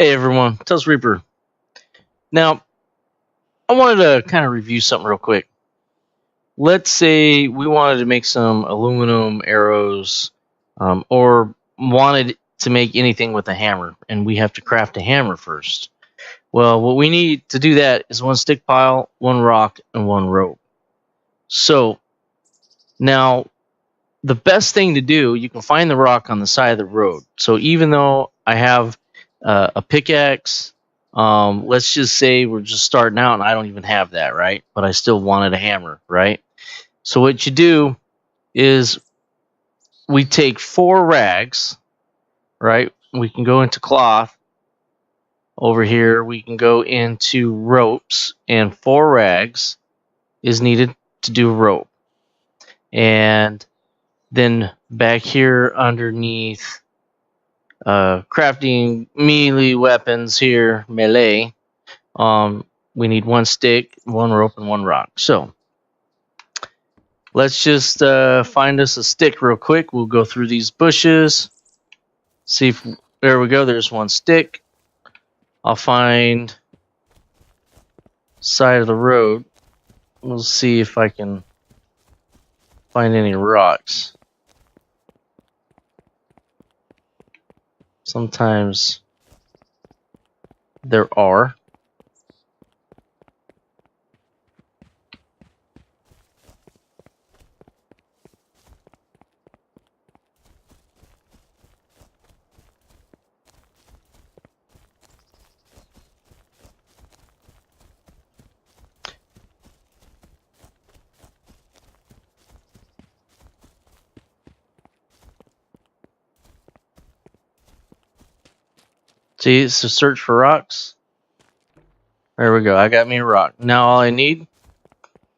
Hey everyone, Tusk Reaper. Now, I wanted to kind of review something real quick. Let's say we wanted to make some aluminum arrows, or wanted to make anything with a hammer, and we have to craft a hammer first. Well, what we need to do that is one stick pile, one rock, and one rope. So, now, the best thing to do, you can find the rock on the side of the road. So even though I have a pickaxe, let's just say we're just starting out and I don't even have that, right? But I still wanted a hammer, right? So what you do is we take 4 rags, right? We can go into cloth over here. We can go into ropes, and 4 rags is needed to do rope. And then back here underneath crafting melee weapons here, melee, we need 1 stick, 1 rope, and 1 rock. So let's just find us a stick real quick. We'll go through these bushes. See if, there we go, there's 1 stick. I'll find side of the road. We'll see if I can find any rocks. Sometimes there are. See, it's a search for rocks. There we go. I got me a rock. Now all I need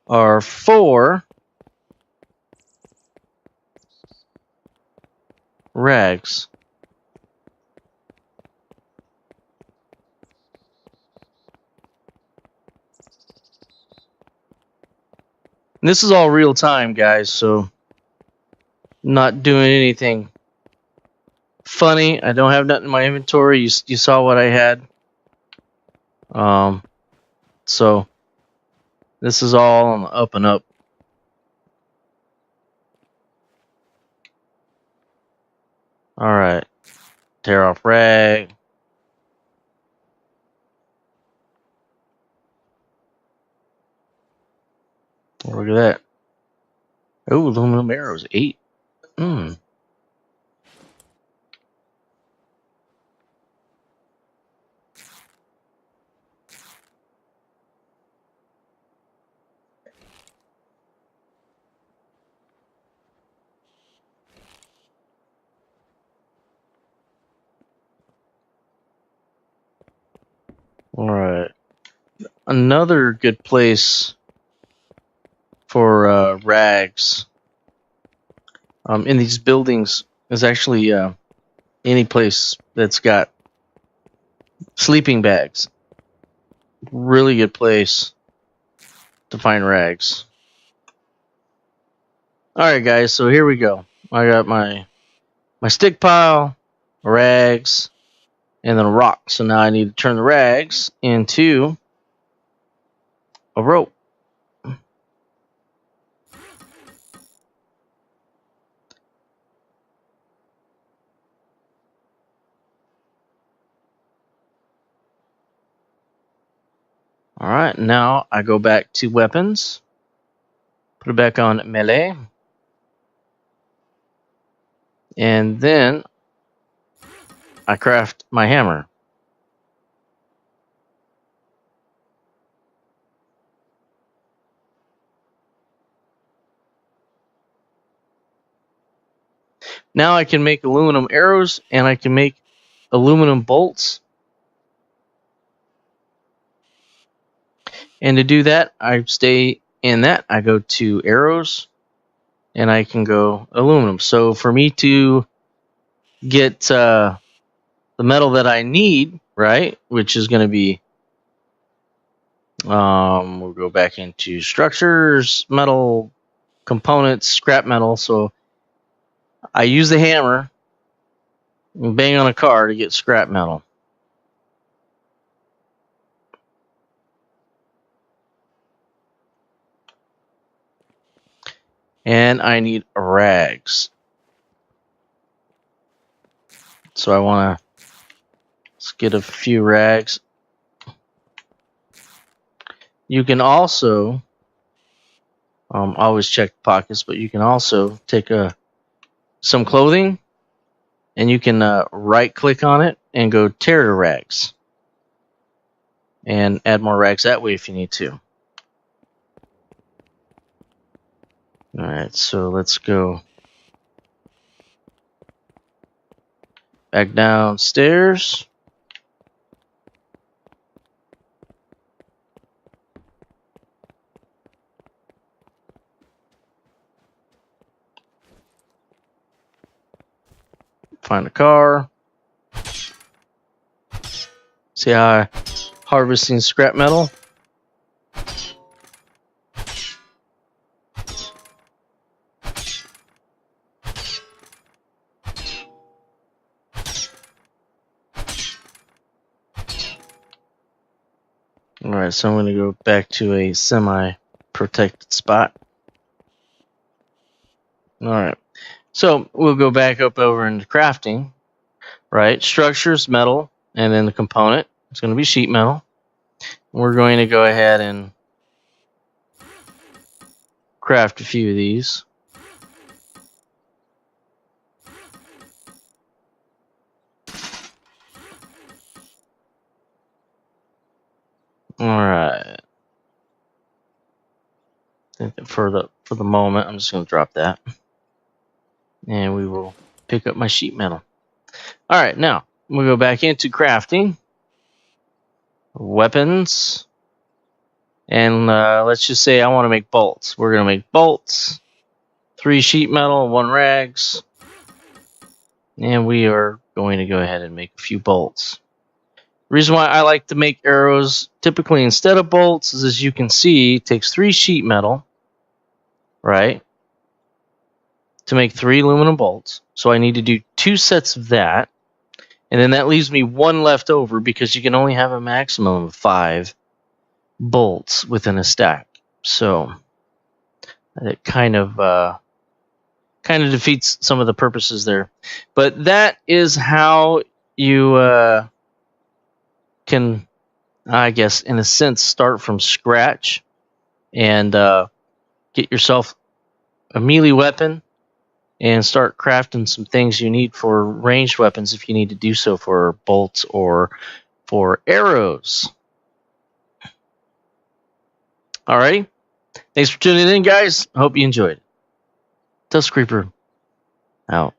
are 4 rags. And this is all real time, guys, so not doing anything funny. I don't have nothing in my inventory. You saw what I had. So this is all on the up and up. Alright. Tear off rag. Look at that. Oh, aluminum arrows. 8. Alright. Another good place for rags in these buildings is actually any place that's got sleeping bags. Really good place to find rags. Alright guys, so here we go. I got my stick pile, rags, and then a rock. So now I need to turn the rags into a rope. Alright, now I go back to weapons. Put it back on melee. And then I craft my hammer. Now I can make aluminum arrows and I can make aluminum bolts. And to do that, I stay in that. I go to arrows and I can go aluminum. So for me to get the metal that I need, right, which is going to be, we'll go back into structures, metal, components, scrap metal. So I use the hammer and bang on a car to get scrap metal. And I need rags. So I want to get a few rags. You can also always check pockets, but you can also take some clothing, and you can right click on it and go tear to rags, and add more rags that way if you need to. All right, so let's go back downstairs. Find a car. See how I'm harvesting scrap metal? Alright, so I'm going to go back to a semi-protected spot. Alright, so we'll go back up over into crafting. Right, structures, metal, and then the component. It's going to be sheet metal. We're going to go ahead and craft a few of these. Alright. For the moment, I'm just going to drop that. And we will pick up my sheet metal. Alright, now we'll go back into crafting. Weapons. And let's just say I want to make bolts. We're going to make bolts. 3 sheet metal, 1 rags. And we are going to go ahead and make a few bolts. The reason why I like to make arrows typically instead of bolts is, as you can see, it takes 3 sheet metal, right, to make 3 aluminum bolts. So I need to do 2 sets of that. And then that leaves me 1 left over, because you can only have a maximum of 5 bolts within a stack. So it kind of defeats some of the purposes there. But that is how you can, I guess, in a sense, start from scratch and get yourself a melee weapon and start crafting some things you need for ranged weapons if you need to do so for bolts or for arrows. Alrighty. Thanks for tuning in, guys. I hope you enjoyed. Tusk Reaper out.